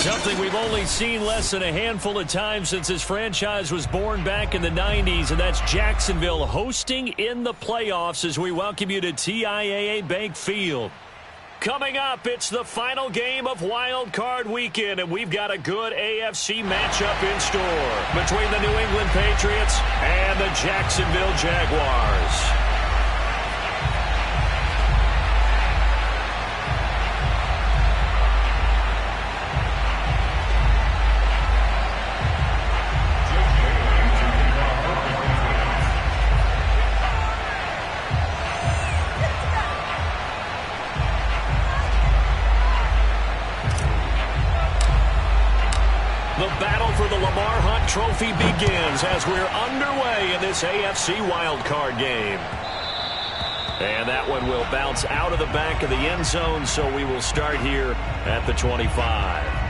Something we've only seen less than a handful of times since this franchise was born back in the 90s, and that's Jacksonville hosting in the playoffs as we welcome you to TIAA Bank Field. Coming up, it's the final game of Wild Card Weekend, and we've got a good AFC matchup in store between the New England Patriots and the Jacksonville Jaguars. The battle for the Lamar Hunt Trophy begins as we're underway in this AFC wildcard game. And that one will bounce out of the back of the end zone, so we will start here at the 25.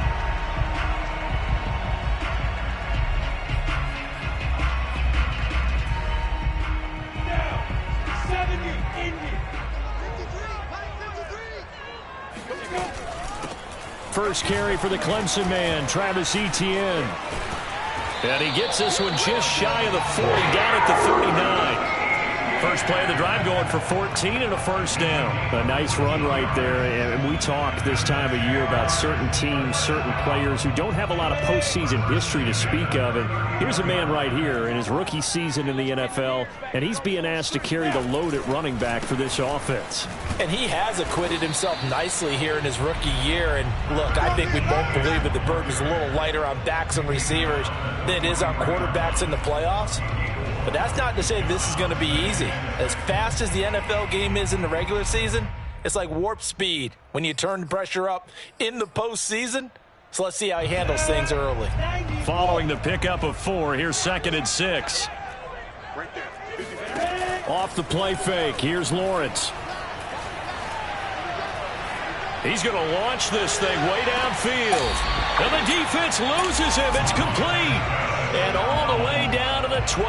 First carry for the Clemson man, Travis Etienne. And he gets this one just shy of the 40, down at the 39. First play of the drive going for 14 and a first down. A nice run right there. And we talk this time of year about certain teams, certain players who don't have a lot of postseason history to speak of. And here's a man right here in his rookie season in the NFL, and he's being asked to carry the load at running back for this offense. And he has acquitted himself nicely here in his rookie year. And look, I think we both believe that the burden is a little lighter on backs and receivers than it is on quarterbacks in the playoffs. But that's not to say this is going to be easy. As fast as the NFL game is in the regular season, it's like warp speed when you turn the pressure up in the postseason. So let's see how he handles things early. Following the pickup of 4, here's 2nd and 6. Off the play fake, here's Lawrence. He's going to launch this thing way downfield. And the defense loses him. It's complete. And all the way down to the 12.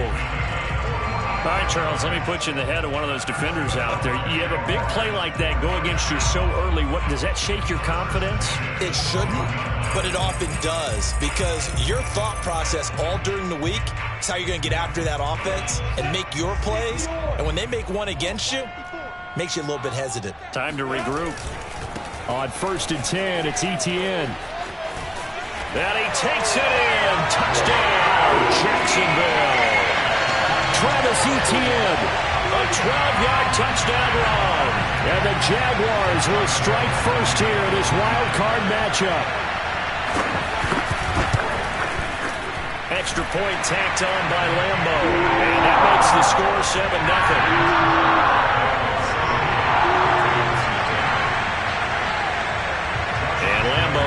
All right, Charles, let me put you in the head of one of those defenders out there. You have a big play like that go against you so early. What does that shake your confidence? It shouldn't, but it often does, because your thought process all during the week is how you're going to get after that offense and make your plays. And when they make one against you, makes you a little bit hesitant. Time to regroup. On 1st and 10, it's Etienne. And he takes it in. Touchdown, Jacksonville. Travis Etienne, a 12-yard touchdown run. And the Jaguars will strike first here in this wild card matchup. Extra point tacked on by Lambo. And that makes the score 7-0.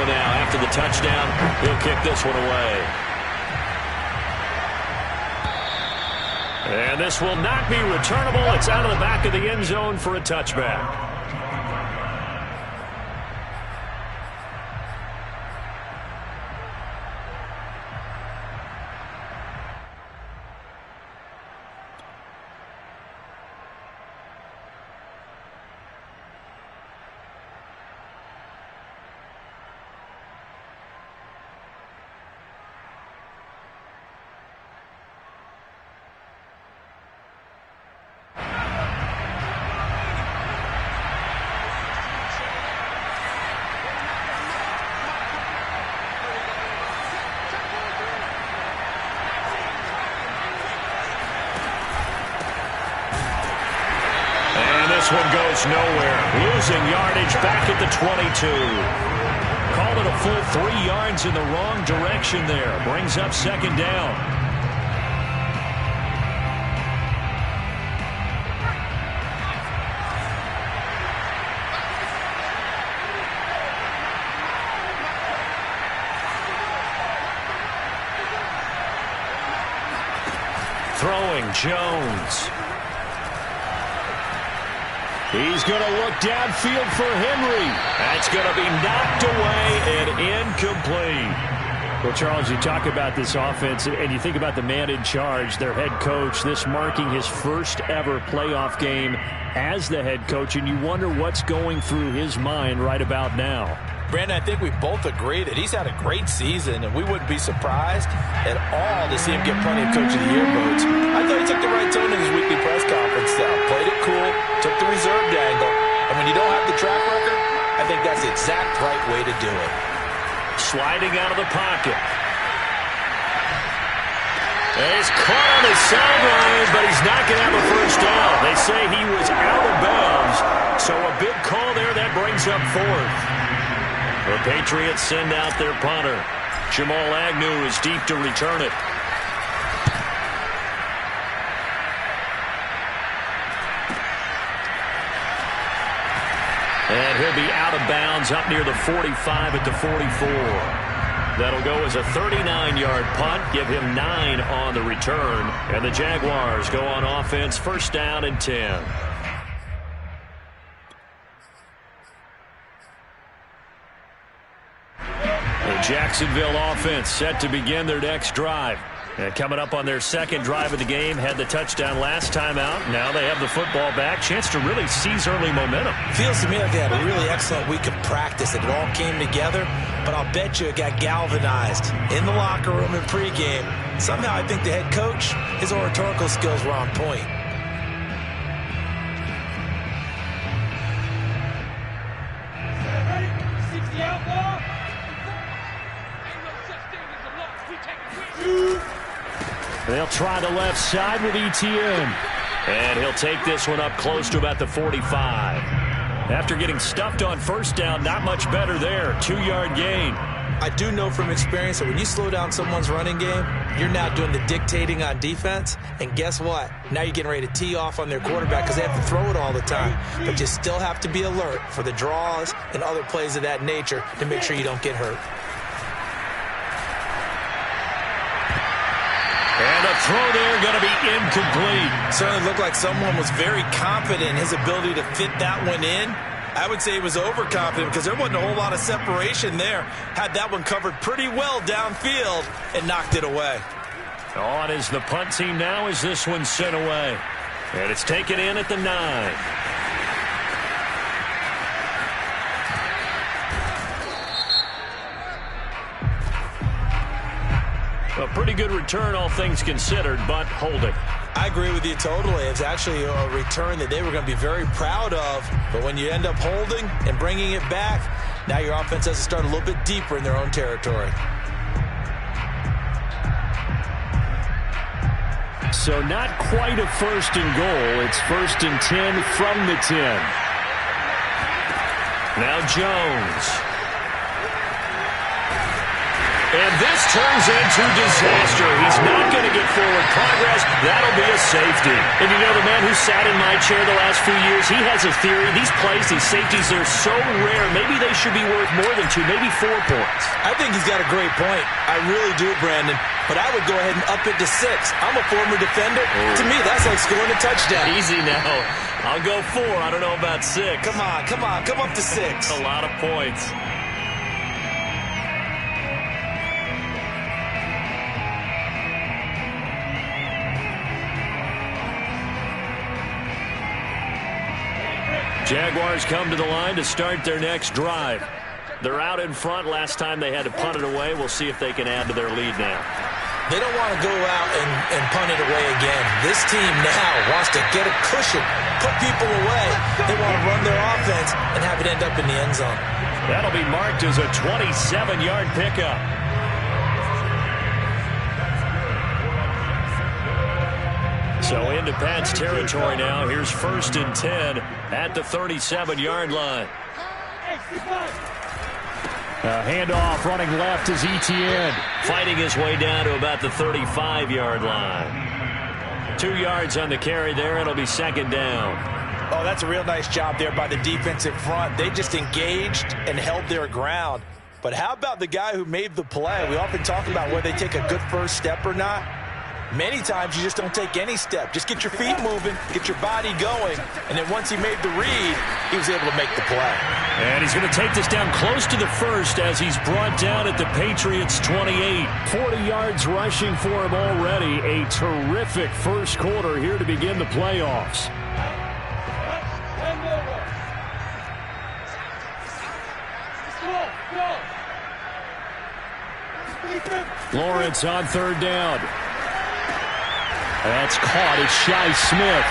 Now, after the touchdown, he'll kick this one away. And this will not be returnable. It's out of the back of the end zone for a touchback. This one goes nowhere. Losing yardage back at the 22. Called it a full 3 yards in the wrong direction there. Brings up 2nd down. Throwing Jones. He's going to look downfield for Henry. That's going to be knocked away and incomplete. Well, Charles, you talk about this offense, and you think about the man in charge, their head coach, this marking his first ever playoff game as the head coach, and you wonder what's going through his mind right about now. Brandon, I think we both agree that he's had a great season, and we wouldn't be surprised at all to see him get plenty of Coach of the Year votes. I thought he took the right tone in his weekly press conference, though. Played it cool, took the reserved angle, and when you don't have the track record, I think that's the exact right way to do it. Sliding out of the pocket. And he's caught on his sideline, but he's not going to have a first down. They say he was out of bounds, so a big call there. That brings up fourth. The Patriots send out their punter. Jamal Agnew is deep to return it. And he'll be out of bounds up near the 45 at the 44. That'll go as a 39-yard punt, give him 9 on the return. And the Jaguars go on offense, first down and 10. The Jacksonville offense set to begin their next drive. And coming up on their second drive of the game, had the touchdown last time out. Now they have the football back. Chance to really seize early momentum. Feels to me like they had a really excellent week of practice. It all came together, but I'll bet you it got galvanized in the locker room in pregame. Somehow I think the head coach, his oratorical skills were on point. They'll try the left side with Etienne. And he'll take this one up close to about the 45. After getting stuffed on first down, not much better there. 2-yard gain. I do know from experience that when you slow down someone's running game, you're now doing the dictating on defense. And guess what? Now you're getting ready to tee off on their quarterback because they have to throw it all the time. But you still have to be alert for the draws and other plays of that nature to make sure you don't get hurt. And the throw there going to be incomplete. Certainly looked like someone was very confident in his ability to fit that one in. I would say he was overconfident because there wasn't a whole lot of separation there. Had that one covered pretty well downfield and knocked it away. On is the punt team now as this one's sent away. And it's taken in at the 9. A pretty good return, all things considered, but holding. I agree with you totally. It's actually a return that they were going to be very proud of. But when you end up holding and bringing it back, now your offense has to start a little bit deeper in their own territory. So not quite a first and goal. It's first and 10 from the 10. Now Jones. And this turns into disaster. He's not going to get forward progress. That'll be a safety. And you know, the man who sat in my chair the last few years, he has a theory. These plays, these safeties, they're so rare. Maybe they should be worth more than 2, maybe 4 points. I think he's got a great point. I really do, Brandon. But I would go ahead and up it to 6. I'm a former defender. To me, that's like scoring a touchdown. Easy now. I'll go 4. I don't know about 6. Come on. Come up to 6. A lot of points. Jaguars come to the line to start their next drive. They're out in front. Last time they had to punt it away. We'll see if they can add to their lead now. They don't want to go out and punt it away again. This team now wants to get a cushion, put people away. They want to run their offense and have it end up in the end zone. That'll be marked as a 27-yard pickup. So into Pat's territory now. Here's first and 10 at the 37-yard line. Handoff running left is Etienne. Fighting his way down to about the 35-yard line. 2 yards on the carry there. It'll be second down. Oh, that's a real nice job there by the defensive front. They just engaged and held their ground. But how about the guy who made the play? We often talk about whether they take a good first step or not. Many times you just don't take any step. Just get your feet moving, get your body going, and then once he made the read, he was able to make the play. And he's going to take this down close to the first as he's brought down at the Patriots' 28. 40 yards rushing for him already. A terrific first quarter here to begin the playoffs. Lawrence on third down. That's caught. It's Shi Smith.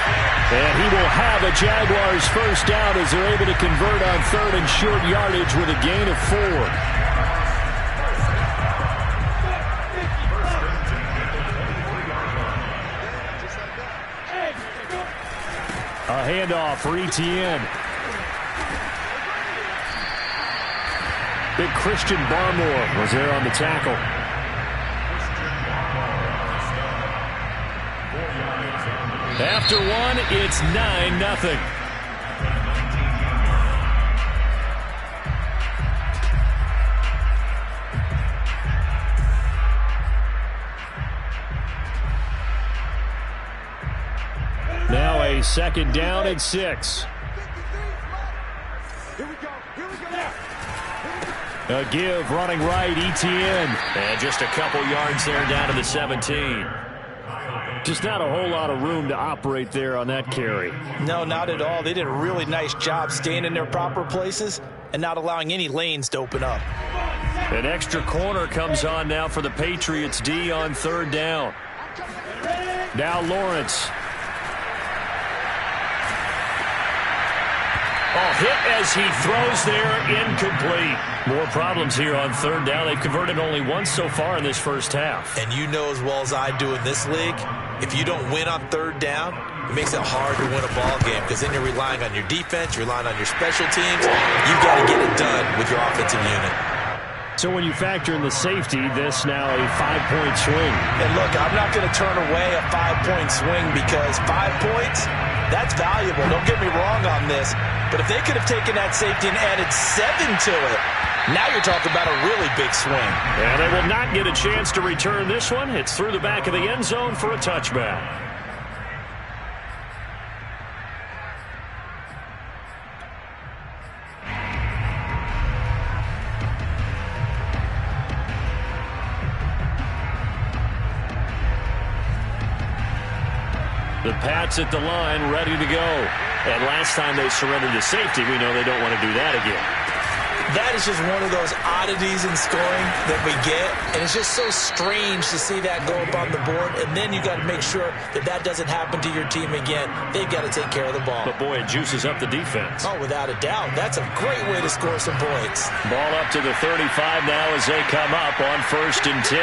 And he will have a Jaguars first down as they're able to convert on third and short yardage with a gain of 4. A handoff for Etienne. Big Christian Barmore was there on the tackle. After one, it's 9-0. Now a second down and 6. A give running right, Etienne. And just a couple yards there down to the 17. Just not a whole lot of room to operate there on that carry. No, not at all. They did a really nice job staying in their proper places and not allowing any lanes to open up. An extra corner comes on now for the Patriots D on third down. Now Lawrence. Oh, hit as he throws there, incomplete. More problems here on third down. They've converted only once so far in this first half. And you know as well as I do in this league, if you don't win on third down, it makes it hard to win a ball game because then you're relying on your defense, you're relying on your special teams. You've got to get it done with your offensive unit. So when you factor in the safety, this now a 5-point swing. And look, I'm not going to turn away a 5-point swing because 5 points, that's valuable. Don't get me wrong on this. But if they could have taken that safety and added 7 to it, now you're talking about a really big swing. And they will not get a chance to return this one. It's through the back of the end zone for a touchback. The Pats at the line, ready to go. And last time they surrendered to safety, we know they don't want to do that again. That is just one of those oddities in scoring that we get, and it's just so strange to see that go up on the board, and then you got to make sure that that doesn't happen to your team again. They've got to take care of the ball. But boy, it juices up the defense. Oh, without a doubt. That's a great way to score some points. Ball up to the 35 now as they come up on 1st and 10.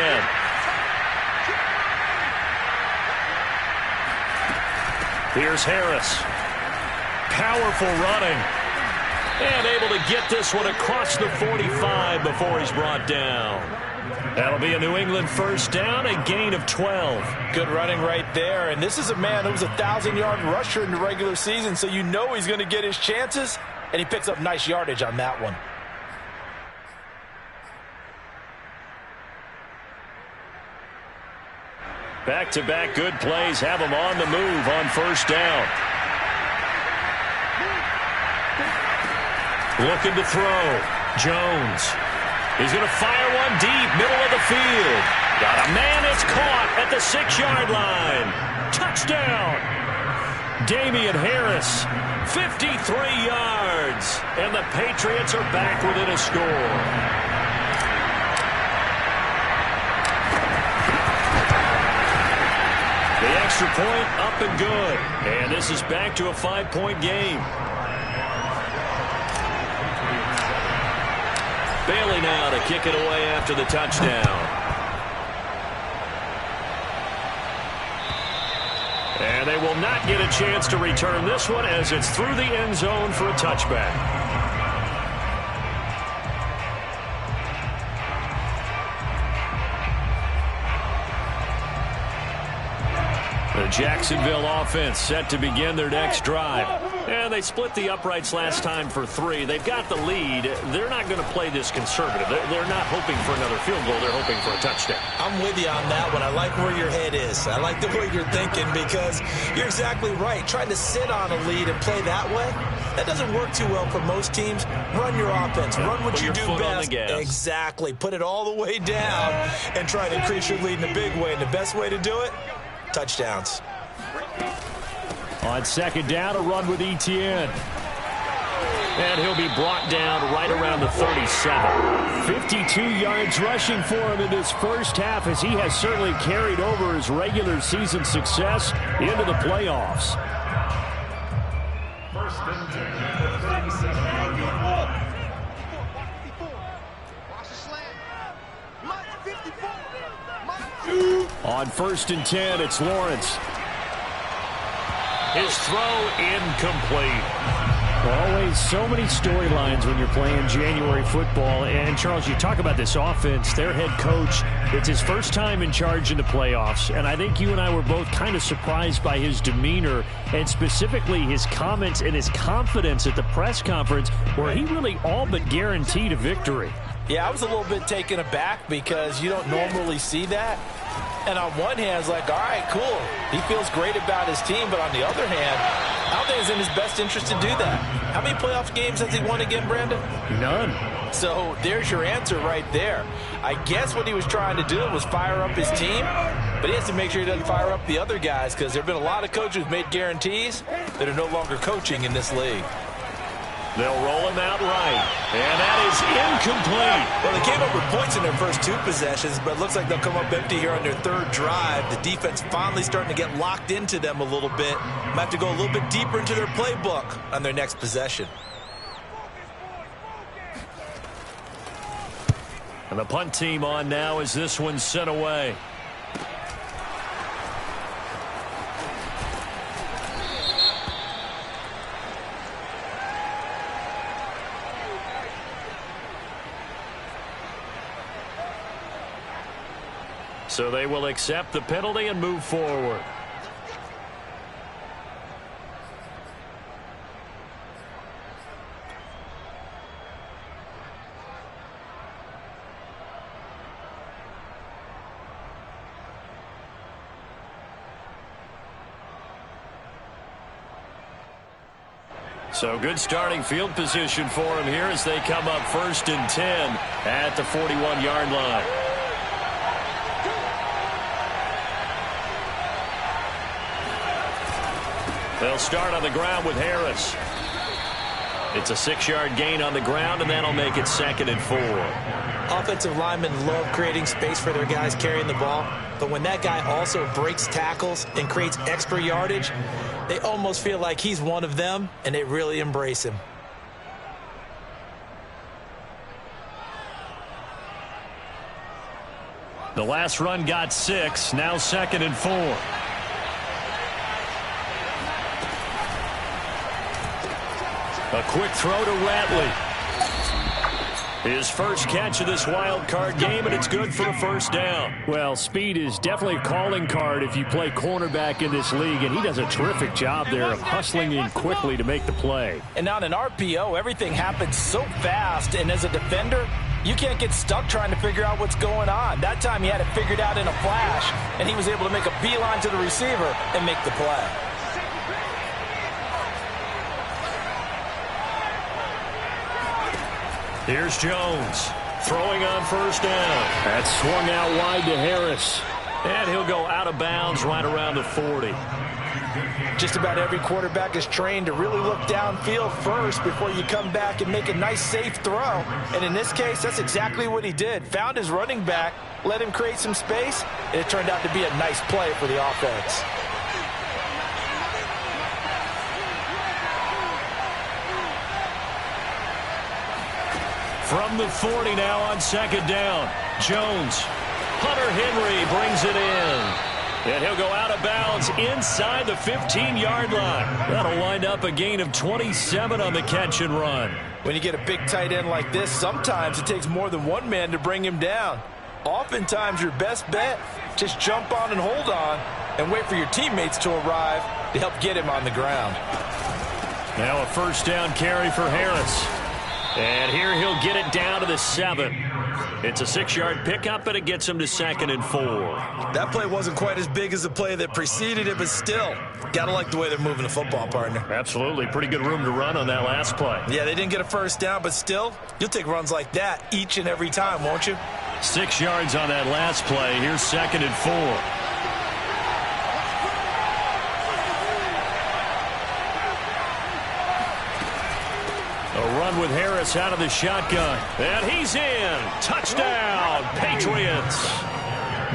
Here's Harris. Powerful running. And able to get this one across the 45 before he's brought down. That'll be a New England first down, a gain of 12. Good running right there. And this is a man who was a 1,000-yard rusher in the regular season, so you know he's going to get his chances. And he picks up nice yardage on that one. Back-to-back good plays have him on the move on first down. Looking to throw. Jones. He's going to fire one deep, middle of the field. Got a man, it's caught at the 6-yard line. Touchdown. Damian Harris, 53 yards. And the Patriots are back within a score. The extra point up and good. And this is back to a 5-point game. Bailey now to kick it away after the touchdown. And they will not get a chance to return this one as it's through the end zone for a touchback. The Jacksonville offense set to begin their next drive. And they split the uprights last time for 3. They've got the lead. They're not going to play this conservative. They're not hoping for another field goal. They're hoping for a touchdown. I'm with you on that one. I like where your head is. I like the way you're thinking because you're exactly right. Trying to sit on a lead and play that way, that doesn't work too well for most teams. Run your offense. Run what you do best. Exactly. Put it all the way down and try to increase your lead in a big way. And the best way to do it, touchdowns. On second down, a run with Etienne. And he'll be brought down right around the 37. 52 yards rushing for him in this first half, as he has certainly carried over his regular season success into the playoffs. On 1st and 10, it's Lawrence. His throw incomplete. Always so many storylines when you're playing January football. And, Charles, you talk about this offense, their head coach, it's his first time in charge in the playoffs. And I think you and I were both kind of surprised by his demeanor and specifically his comments and his confidence at the press conference where he really all but guaranteed a victory. Yeah, I was a little bit taken aback because you don't normally see that. And on one hand, it's like, all right, cool. He feels great about his team. But on the other hand, I don't think it's in his best interest to do that. How many playoff games has he won again, Brandon? None. So there's your answer right there. I guess what he was trying to do was fire up his team, but he has to make sure he doesn't fire up the other guys because there have been a lot of coaches who've made guarantees that are no longer coaching in this league. They'll roll him out right, and that is incomplete. Well, they came up with points in their first 2 possessions, but it looks like they'll come up empty here on their 3rd drive. The defense finally starting to get locked into them a little bit. Might have to go a little bit deeper into their playbook on their next possession. And the punt team on now as this one's sent away. So they will accept the penalty and move forward. So good starting field position for him here as they come up 1st and 10 at the 41-yard line. They'll start on the ground with Harris. It's a 6-yard gain on the ground, and that'll make it 2nd and 4. Offensive linemen love creating space for their guys carrying the ball, but when that guy also breaks tackles and creates extra yardage, they almost feel like he's one of them, and they really embrace him. The last run got 6, now 2nd and 4. A quick throw to Ratley. His first catch of this wild card game, and it's good for a 1st down. Well, speed is definitely a calling card if you play cornerback in this league, and he does a terrific job there of hustling in quickly to make the play. And on an RPO, everything happens so fast, and as a defender, you can't get stuck trying to figure out what's going on. That time he had it figured out in a flash, and he was able to make a beeline to the receiver and make the play. Here's Jones throwing on 1st down. That's swung out wide to Harris. And he'll go out of bounds right around the 40. Just about every quarterback is trained to really look downfield first before you come back and make a nice, safe throw. And in this case, that's exactly what he did. Found his running back, let him create some space, and it turned out to be a nice play for the offense. From the 40 now on 2nd down. Jones. Hunter Henry brings it in. And he'll go out of bounds inside the 15-yard line. That'll wind up a gain of 27 on the catch and run. When you get a big tight end like this, sometimes it takes more than one man to bring him down. Oftentimes your best bet, just jump on and hold on and wait for your teammates to arrive to help get him on the ground. Now a 1st down carry for Harris. And here he'll get it down to the 7. It's a 6-yard pickup, and it gets him to 2nd and 4. That play wasn't quite as big as the play that preceded it, but still, gotta like the way they're moving the football, partner. Absolutely. Pretty good room to run on that last play. Yeah, they didn't get a 1st down, but still, you'll take runs like that each and every time, won't you? 6 yards on that last play. Here's 2nd and 4. A run with Harris out of the shotgun. And he's in. Touchdown, Patriots.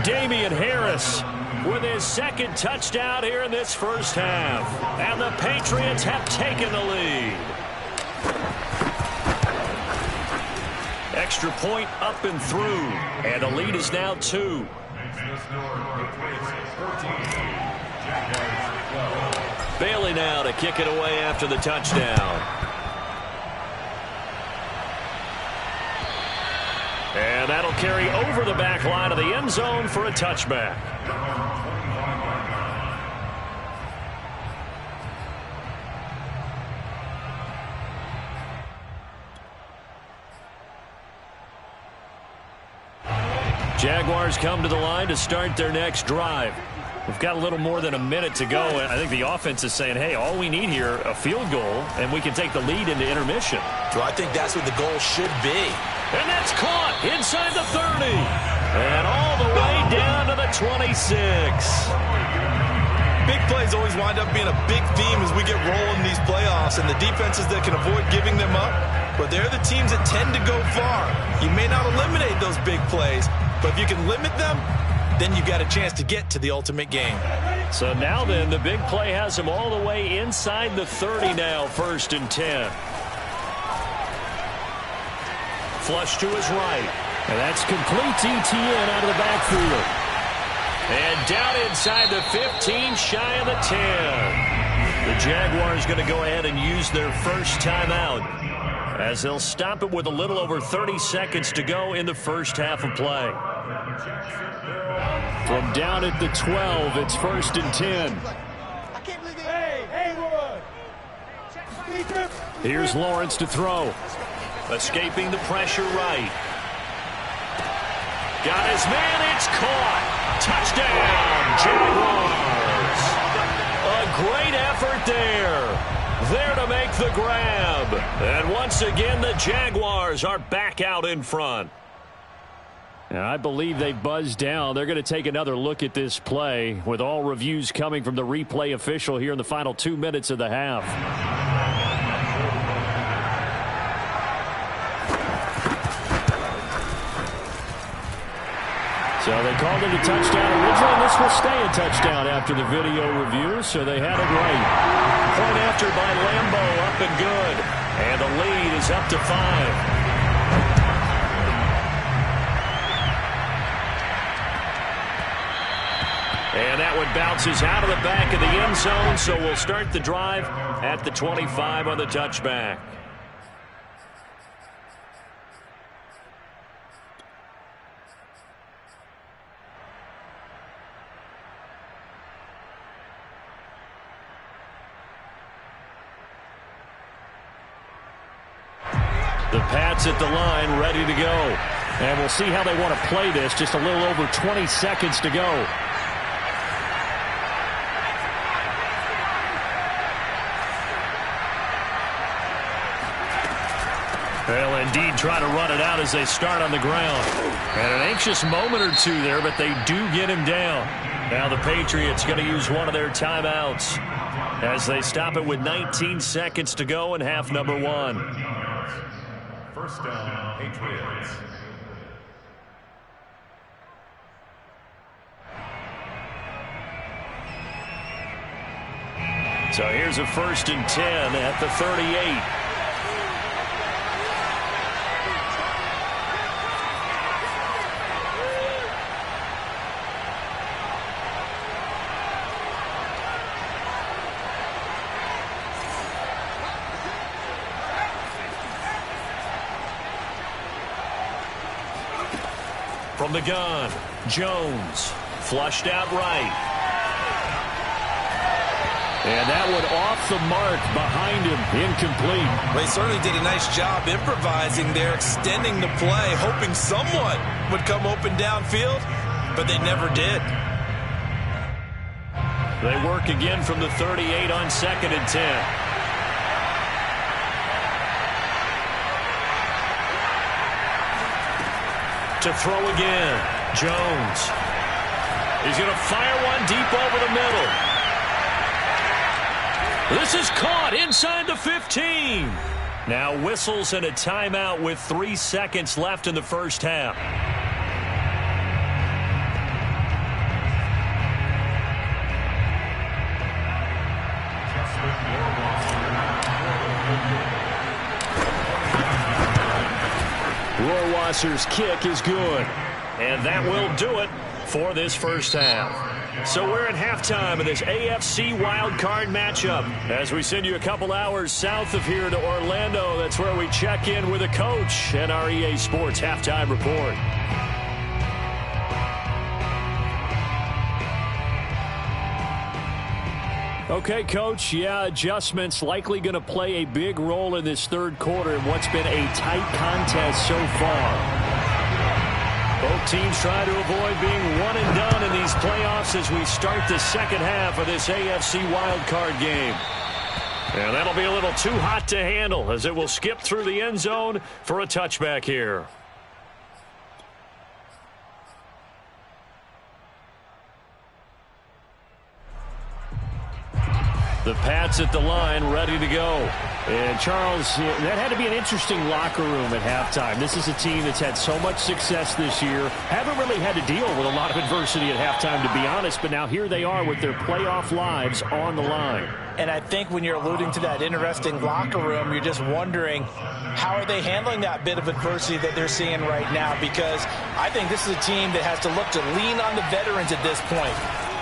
Damian Harris with his second touchdown here in this first half. And the Patriots have taken the lead. Extra point up and through. And the lead is now 2. Bailey now to kick it away after the touchdown. And that'll carry over the back line of the end zone for a touchback. Jaguars come to the line to start their next drive. We've got a little more than a minute to go. I think the offense is saying, hey, all we need here, a field goal, and we can take the lead into intermission. Well, I think that's what the goal should be. And that's caught inside the 30. And all the way down to the 26. Big plays always wind up being a big theme as we get rolling these playoffs, and the defenses that can avoid giving them up, but they're the teams that tend to go far. You may not eliminate those big plays, but if you can limit them, then you got a chance to get to the ultimate game. So now then, the big play has him all the way inside the 30 now, 1st and 10. Flush to his right. And that's complete to ETN out of the backfield. And down inside the 15, shy of the 10. The Jaguars going to go ahead and use their first timeout, as they'll stop it with a little over 30 seconds to go in the first half of play. From down at the 12, it's 1st and 10. Here's Lawrence to throw. Escaping the pressure right. Got his man, it's caught. Touchdown, Jaguars. A great effort there. There to make the grab. And once again, the Jaguars are back out in front. And I believe they buzzed down. They're going to take another look at this play, with all reviews coming from the replay official here in the final 2 minutes of the half. So they called it a touchdown originally, and this will stay a touchdown after the video review, so they had it right. Point after by Lambo, up and good. And the lead is up to 5. And that one bounces out of the back of the end zone, so we'll start the drive at the 25 on the touchback. The Pats at the line, ready to go. And we'll see how they want to play this. Just a little over 20 seconds to go. Well, indeed, trying to run it out as they start on the ground. And an anxious moment or two there, but they do get him down. Now the Patriots going to use one of their timeouts as they stop it with 19 seconds to go in half number 1. First down, Patriots. So here's a 1st and 10 at the 38. From the gun, Jones, flushed out right. And that one off the mark behind him, incomplete. They certainly did a nice job improvising there, extending the play, hoping someone would come open downfield, but they never did. They work again from the 38 on 2nd and 10. To throw again, Jones. He's going to fire one deep over the middle. This is caught inside the 15. Now whistles and a timeout with 3 seconds left in the first half. Rohrwasser's kick is good. And that will do it for this first half. So we're at halftime of this AFC wildcard matchup. As we send you a couple hours south of here to Orlando, that's where we check in with a coach and our EA Sports halftime report. Okay, Coach, adjustments likely going to play a big role in this third quarter in what's been a tight contest so far. Both teams try to avoid being one and done in these playoffs as we start the second half of this AFC wildcard game. And that'll be a little too hot to handle as it will skip through the end zone for a touchback here. The Pats at the line, ready to go. And, Charles, that had to be an interesting locker room at halftime. This is a team that's had so much success this year. Haven't really had to deal with a lot of adversity at halftime, to be honest. But now here they are with their playoff lives on the line. And I think when you're alluding to that interesting locker room, you're just wondering how are they handling that bit of adversity that they're seeing right now? Because I think this is a team that has to look to lean on the veterans at this point.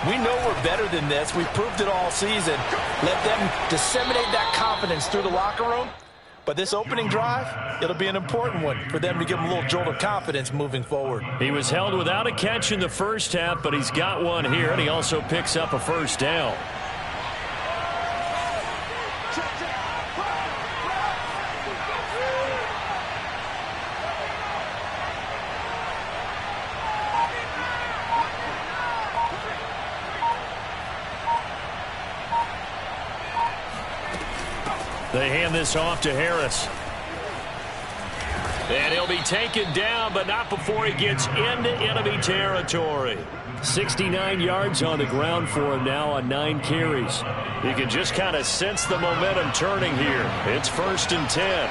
We know we're better than this. We've proved it all season. Let them disseminate that confidence through the locker room. But this opening drive, it'll be an important one for them to give them a little jolt of confidence moving forward. He was held without a catch in the first half, but he's got one here, and he also picks up a first down. They hand this off to Harris. And he'll be taken down, but not before he gets into enemy territory. 69 yards on the ground for him now on 9 carries. You can just kind of sense the momentum turning here. It's 1st and 10.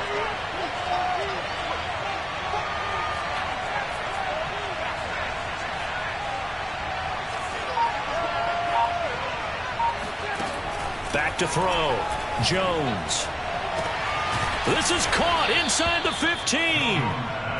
Back to throw. Jones. This is caught inside the 15.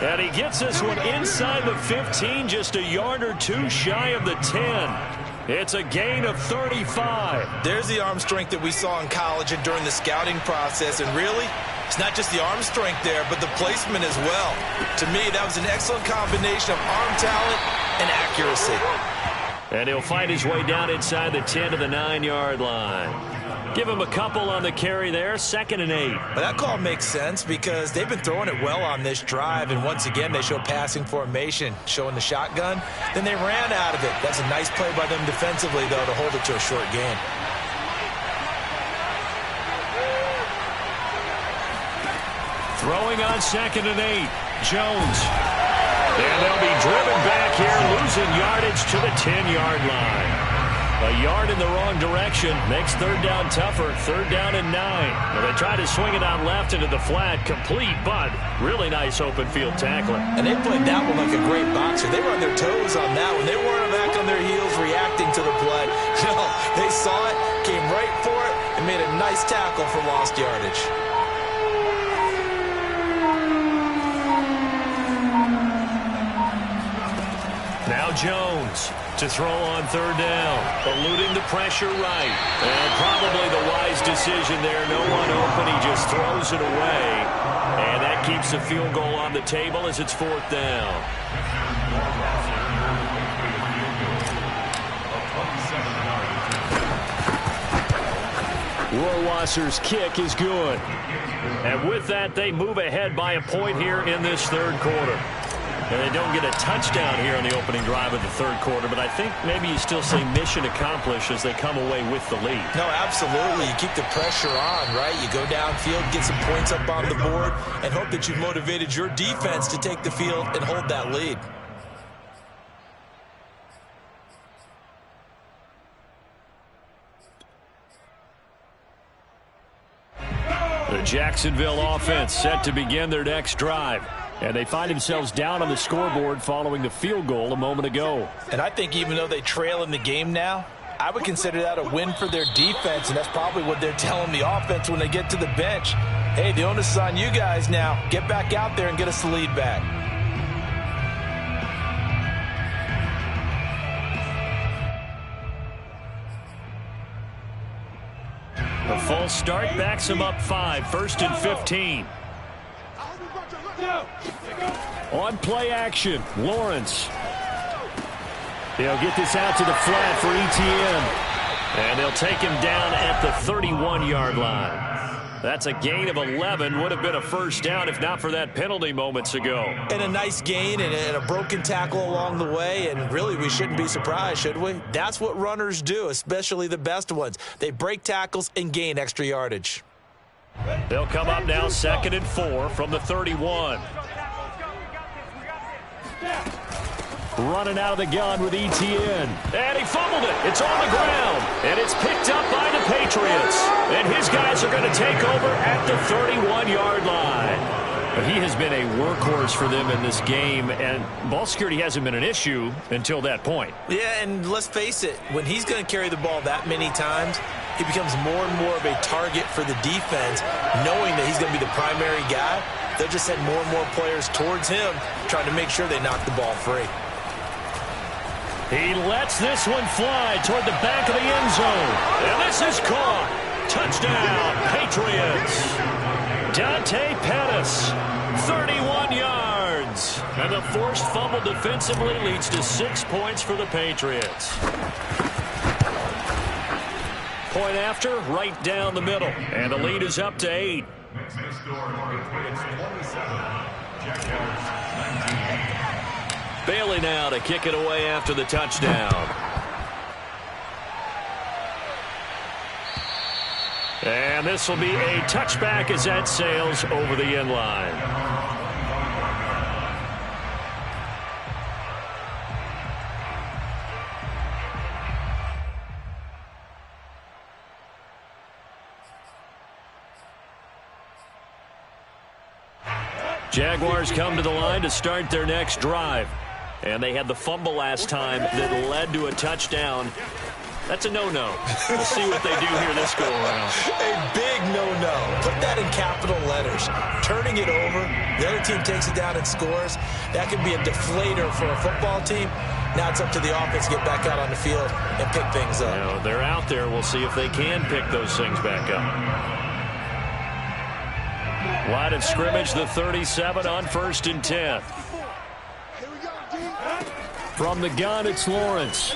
And he gets this one inside the 15, just a yard or two shy of the 10. It's a gain of 35. There's the arm strength that we saw in college and during the scouting process. And really, it's not just the arm strength there, but the placement as well. To me, that was an excellent combination of arm talent and accuracy. And he'll fight his way down inside the 10 to the 9-yard line. Give him a couple on the carry there, 2nd and 8. But that call makes sense because they've been throwing it well on this drive, and once again they show passing formation, showing the shotgun. Then they ran out of it. That's a nice play by them defensively, though, to hold it to a short gain. Throwing on 2nd and 8, Jones. And they'll be driven back here, losing yardage to the 10-yard line. A yard in the wrong direction makes 3rd down tougher. 3rd down and 9. Well, they try to swing it out left into the flat, complete, but really nice open field tackling. And they played that one like a great boxer. They were on their toes on that one. They weren't back on their heels reacting to the play. No, they saw it, came right for it, and made a nice tackle for lost yardage. Now Jones to throw on 3rd down, eluding the pressure right. And probably the wise decision there. No one open. He just throws it away. And that keeps the field goal on the table as it's 4th down. Rohrwasser's kick is good. And with that, they move ahead by a point here in this 3rd quarter. And they don't get a touchdown here on the opening drive of the 3rd quarter, but I think maybe you still say mission accomplished as they come away with the lead. No, absolutely. You keep the pressure on, right? You go downfield, get some points up on the board, and hope that you've motivated your defense to take the field and hold that lead. The Jacksonville offense set to begin their next drive. And they find themselves down on the scoreboard following the field goal a moment ago. And I think even though they trail in the game now, I would consider that a win for their defense, and that's probably what they're telling the offense when they get to the bench. Hey, the onus is on you guys now. Get back out there and get us the lead back. A false start backs them up 5, 1st and 15. On play action, Lawrence. They'll get this out to the flat for ETN. And they'll take him down at the 31-yard line. That's a gain of 11. Would have been a first down if not for that penalty moments ago. And a nice gain and a broken tackle along the way. And really, we shouldn't be surprised, should we? That's what runners do, especially the best ones. They break tackles and gain extra yardage. They'll come up now 2nd and 4 from the 31. Running out of the gun with ETN. And he fumbled it. It's on the ground. And it's picked up by the Patriots. And his guys are going to take over at the 31-yard line. He has been a workhorse for them in this game, and ball security hasn't been an issue until that point. Yeah, and let's face it, when he's going to carry the ball that many times, he becomes more and more of a target for the defense, knowing that he's going to be the primary guy. They'll just send more and more players towards him, trying to make sure they knock the ball free. He lets this one fly toward the back of the end zone. And this is caught. Touchdown, Patriots. Dante Pettis, 31 yards. And the forced fumble defensively leads to 6 points for the Patriots. Point after, right down the middle. And the lead is up to 8. Bailey now to kick it away after the touchdown. And this will be a touchback as that sails over the end line. Jaguars come to the line to start their next drive. And they had the fumble last time that led to a touchdown. That's a no-no. We'll see what they do here this go-around. A big no-no. Put that in capital letters. Turning it over, the other team takes it down and scores. That can be a deflator for a football team. Now it's up to the offense to get back out on the field and pick things up. You know, they're out there. We'll see if they can pick those things back up. Line of scrimmage, the 37 on 1st and 10. From the gun, it's Lawrence.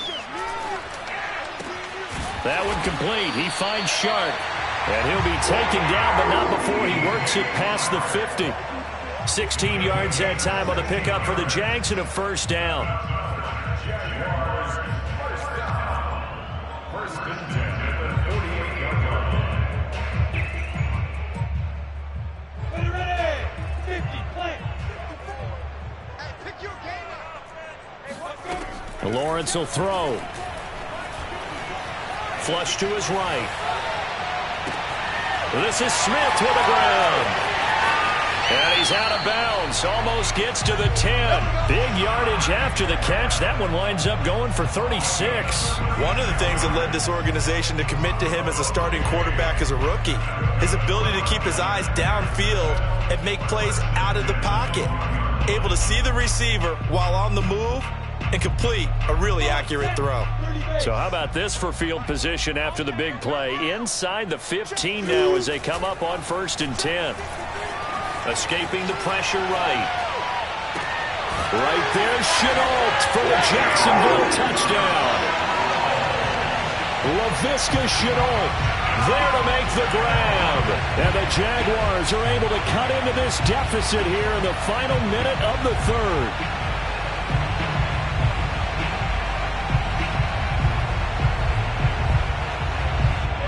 That one complete. He finds Sharp. And he'll be taken down, but not before he works it past the 50. 16 yards that time on the pickup for the Jags and a first down. Lawrence will throw. Flush to his right. This is Smith to the ground. And he's out of bounds. Almost gets to the 10. Big yardage after the catch. That one winds up going for 36. One of the things that led this organization to commit to him as a starting quarterback as a rookie, his ability to keep his eyes downfield and make plays out of the pocket. Able to see the receiver while on the move and complete a really accurate throw. So how about this for field position after the big play? Inside the 15 now as they come up on 1st and 10. Escaping the pressure right. Right there, Shenault for the Jacksonville touchdown. Laviska Shenault there to make the grab. And the Jaguars are able to cut into this deficit here in the final minute of the 3rd.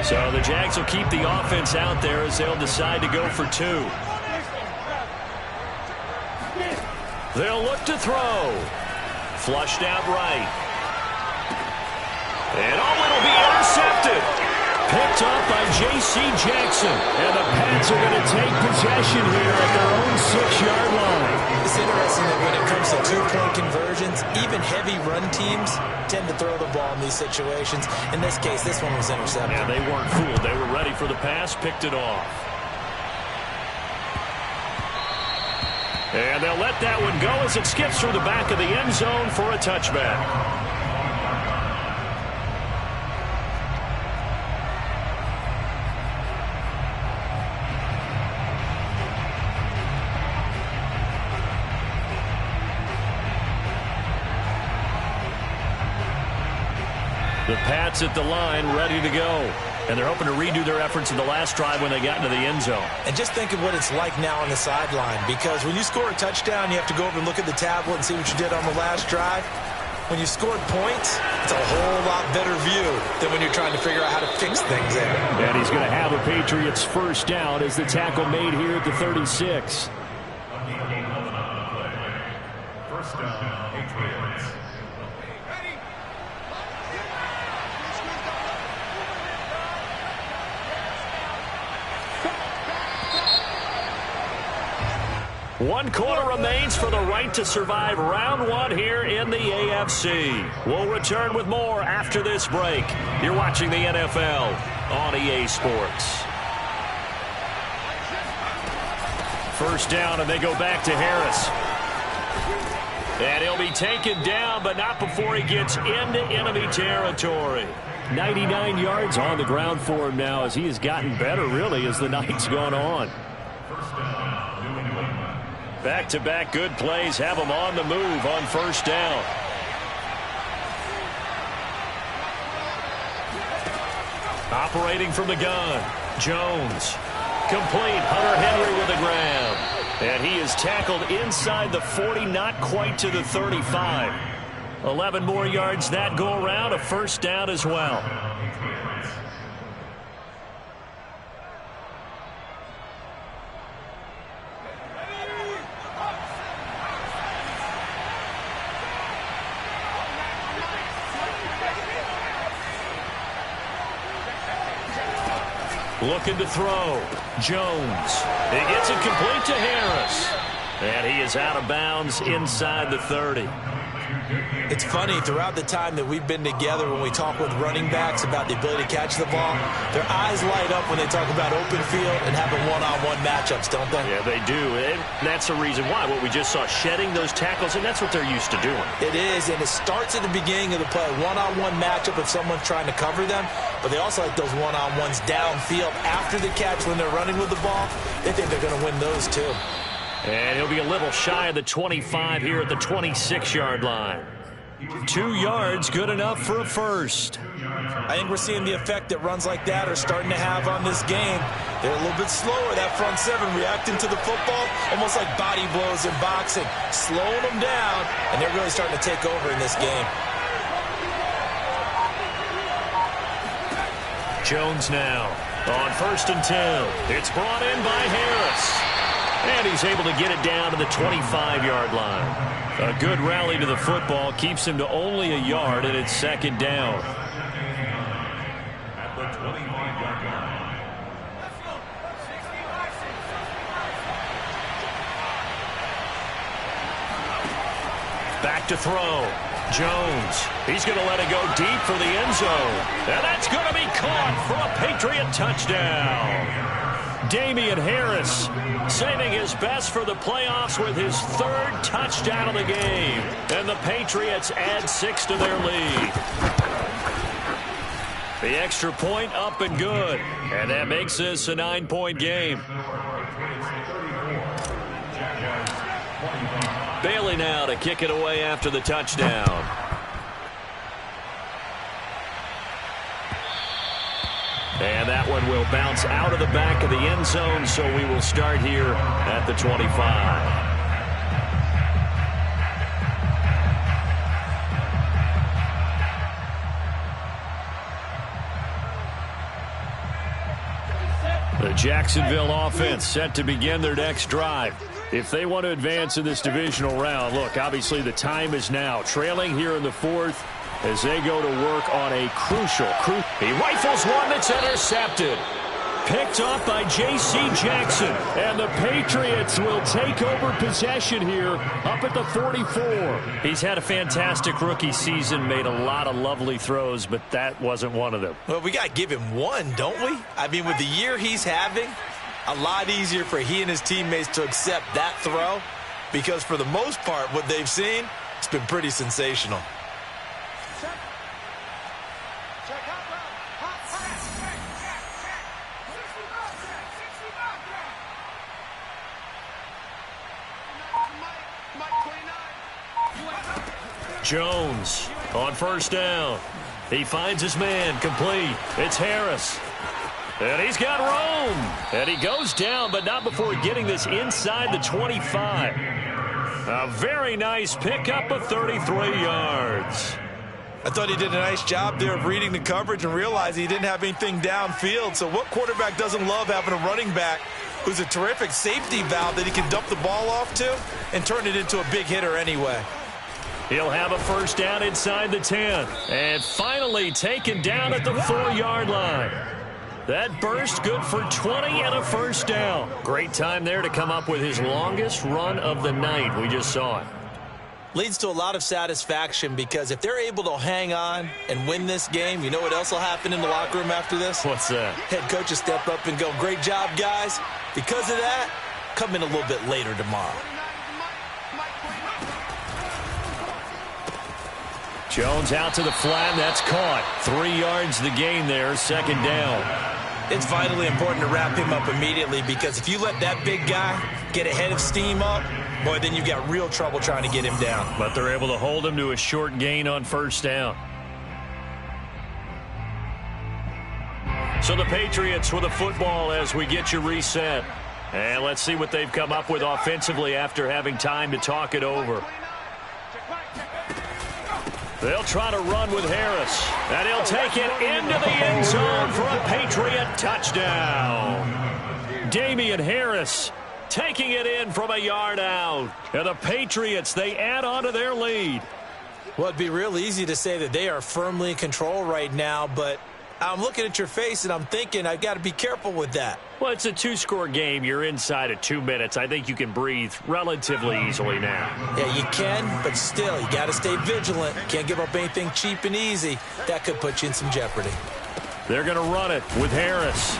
So the Jags will keep the offense out there as they'll decide to go for 2. They'll look to throw. Flushed out right. And it'll be intercepted. Picked up by J.C. Jackson. And the Pats are going to take possession here at their own 6-yard line. It's interesting that when it comes to two-point conversions, even heavy run teams tend to throw the ball in these situations. In this case, this one was intercepted. Yeah, they weren't fooled. They were ready for the pass, picked it off. And they'll let that one go as it skips through the back of the end zone for a touchback. The Pats at the line, ready to go. And they're hoping to redo their efforts in the last drive when they got into the end zone. And just think of what it's like now on the sideline, because when you score a touchdown, you have to go over and look at the tablet and see what you did on the last drive. When you scored points, it's a whole lot better view than when you're trying to figure out how to fix things there. And he's going to have a Patriots first down as the tackle made here at the 36. First down, Patriots. One quarter remains for the right to survive round one here in the AFC. We'll return with more after this break. You're watching the NFL on EA Sports. First down, and they go back to Harris. And he'll be taken down, but not before he gets into enemy territory. 99 yards on the ground for him now as he has gotten better, really, as the night's gone on. Back-to-back good plays have him on the move on first down. Operating from the gun, Jones. Complete, Hunter Henry with the grab. And he is tackled inside the 40, not quite to the 35. 11 more yards that go around, a first down as well. Looking to throw. Jones. He gets it complete to Harris. And he is out of bounds inside the 30. It's funny, throughout the time that we've been together, when we talk with running backs about the ability to catch the ball, their eyes light up when they talk about open field and having one-on-one matchups, don't they? Yeah, they do. And that's the reason why. What we just saw, shedding those tackles, and that's what they're used to doing. It is, and it starts at the beginning of the play. One-on-one matchup if someone's trying to cover them, but they also like those one-on-ones downfield after the catch when they're running with the ball. They think they're going to win those too. And he'll be a little shy of the 25 here at the 26-yard line. 2 yards, good enough for a first. I think we're seeing the effect that runs like that are starting to have on this game. They're a little bit slower, that front seven, reacting to the football, almost like body blows in boxing, slowing them down, and they're really starting to take over in this game. Jones now on 1st and 10. It's brought in by Harris. And he's able to get it down to the 25-yard line. A good rally to the football keeps him to only a yard, and it's second down. At the 25-yard line. Back to throw. Jones. He's going to let it go deep for the end zone. And that's going to be caught for a Patriot touchdown. Damian Harris saving his best for the playoffs with his 3rd touchdown of the game. And the Patriots add 6 to their lead. The extra point up and good. And that makes this a 9-point game. Bailey now to kick it away after the touchdown. And that one will bounce out of the back of the end zone, so we will start here at the 25. The Jacksonville offense set to begin their next drive. If they want to advance in this divisional round, look, obviously the time is now. Trailing here in the 4th, as they go to work on a crucial. He rifles one that's intercepted. Picked off by J.C. Jackson. And the Patriots will take over possession here up at the 44. He's had a fantastic rookie season, made a lot of lovely throws, but that wasn't one of them. Well, we got to give him one, don't we? I mean, with the year he's having, a lot easier for he and his teammates to accept that throw because for the most part, what they've seen, it's been pretty sensational. Jones on first down. He finds his man, complete. It's Harris. And he's got room. And he goes down, but not before getting this inside the 25. A very nice pickup of 33 yards. I thought he did a nice job there of reading the coverage and realizing he didn't have anything downfield. So what quarterback doesn't love having a running back who's a terrific safety valve that he can dump the ball off to and turn it into a big hitter anyway? He'll have a first down inside the 10. And finally taken down at the 4-yard line. That burst good for 20 and a first down. Great time there to come up with his longest run of the night. We just saw it. Leads to a lot of satisfaction because if they're able to hang on and win this game, you know what else will happen in the locker room after this? What's that? Head coach will step up and go, great job, guys. Because of that, come in a little bit later tomorrow. Jones out to the flat. That's caught. 3 yards the gain there. Second down. It's vitally important to wrap him up immediately because if you let that big guy get ahead of steam up, boy, then you've got real trouble trying to get him down. But they're able to hold him to a short gain on first down. So the Patriots with the football as we get you reset. And let's see what they've come up with offensively after having time to talk it over. They'll try to run with Harris. And he'll take it into the end zone for a Patriot touchdown. Damian Harris taking it in from a yard out. And the Patriots, they add on to their lead. Well, it'd be real easy to say that they are firmly in control right now, but I'm looking at your face and I'm thinking I've got to be careful with that. Well, it's a 2-score game. You're inside of 2 minutes. I think you can breathe relatively easily now. Yeah, you can, but still, you got to stay vigilant. Can't give up anything cheap and easy. That could put you in some jeopardy. They're going to run it with Harris.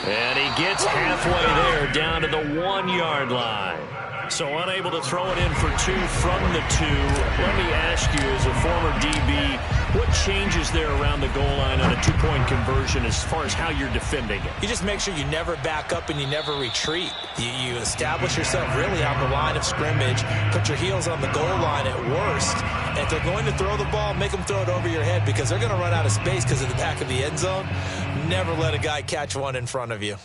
And he gets halfway there down to the 1-yard line. So unable to throw it in for 2 from the 2. Let me ask you, as a former DB, what changes there around the goal line on a 2-point conversion as far as how you're defending it? You just make sure you never back up and you never retreat. You establish yourself really on the line of scrimmage, put your heels on the goal line at worst. And if they're going to throw the ball, make them throw it over your head because they're going to run out of space because of the back of the end zone. Never let a guy catch one in front of you.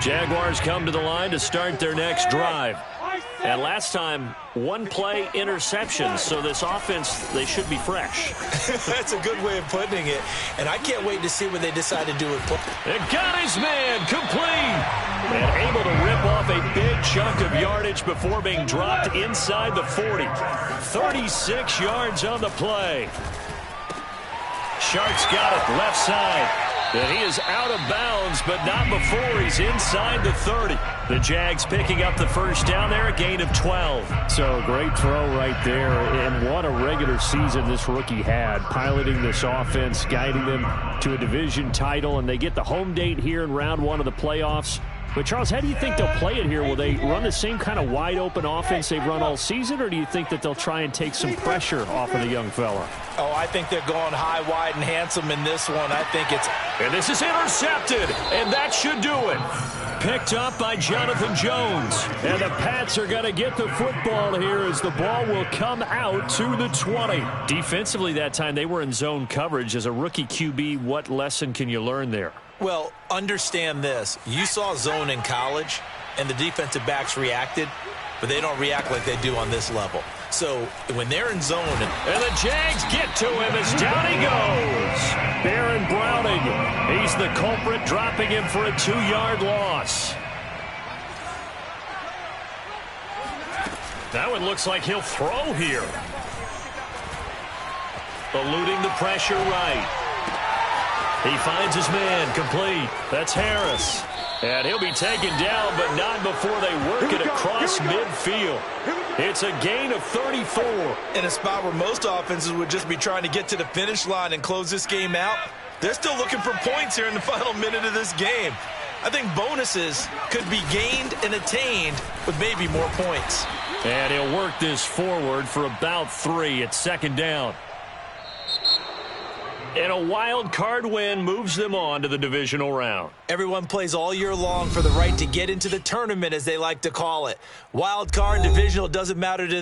Jaguars come to the line to start their next drive. And last time, 1-play interception. So this offense, they should be fresh. That's a good way of putting it. And I can't wait to see what they decide to do with play. And got his man complete. And able to rip off a big chunk of yardage before being dropped inside the 40. 36 yards on the play. Shark's got it left side. And he is out of bounds, but not before he's inside the 30. The Jags picking up the first down there, a gain of 12. So great throw right there, and what a regular season this rookie had, piloting this offense, guiding them to a division title, and they get the home date here in round 1 of the playoffs. But, Charles, how do you think they'll play it here? Will they run the same kind of wide-open offense they've run all season, or do you think that they'll try and take some pressure off of the young fella? Oh, I think they're going high, wide, and handsome in this one. I think it's... And this is intercepted, and that should do it. Picked up by Jonathan Jones. And the Pats are going to get the football here as the ball will come out to the 20. Defensively that time, they were in zone coverage. As a rookie QB, what lesson can you learn there? Well, understand this. You saw zone in college, and the defensive backs reacted, but they don't react like they do on this level. So when they're in zone. And the Jags get to him as down he goes. Baron Browning, he's the culprit, dropping him for a 2-yard loss. Now it looks like he'll throw here. Eluding the pressure right. He finds his man, complete. That's Harris. And he'll be taken down, but not before they work it across midfield. It's a gain of 34. In a spot where most offenses would just be trying to get to the finish line and close this game out, they're still looking for points here in the final minute of this game. I think bonuses could be gained and attained with maybe more points. And he'll work this forward for about 3 at second down. And a wild card win moves them on to the divisional round. Everyone plays all year long for the right to get into the tournament, as they like to call it. Wild card, divisional, doesn't matter to them.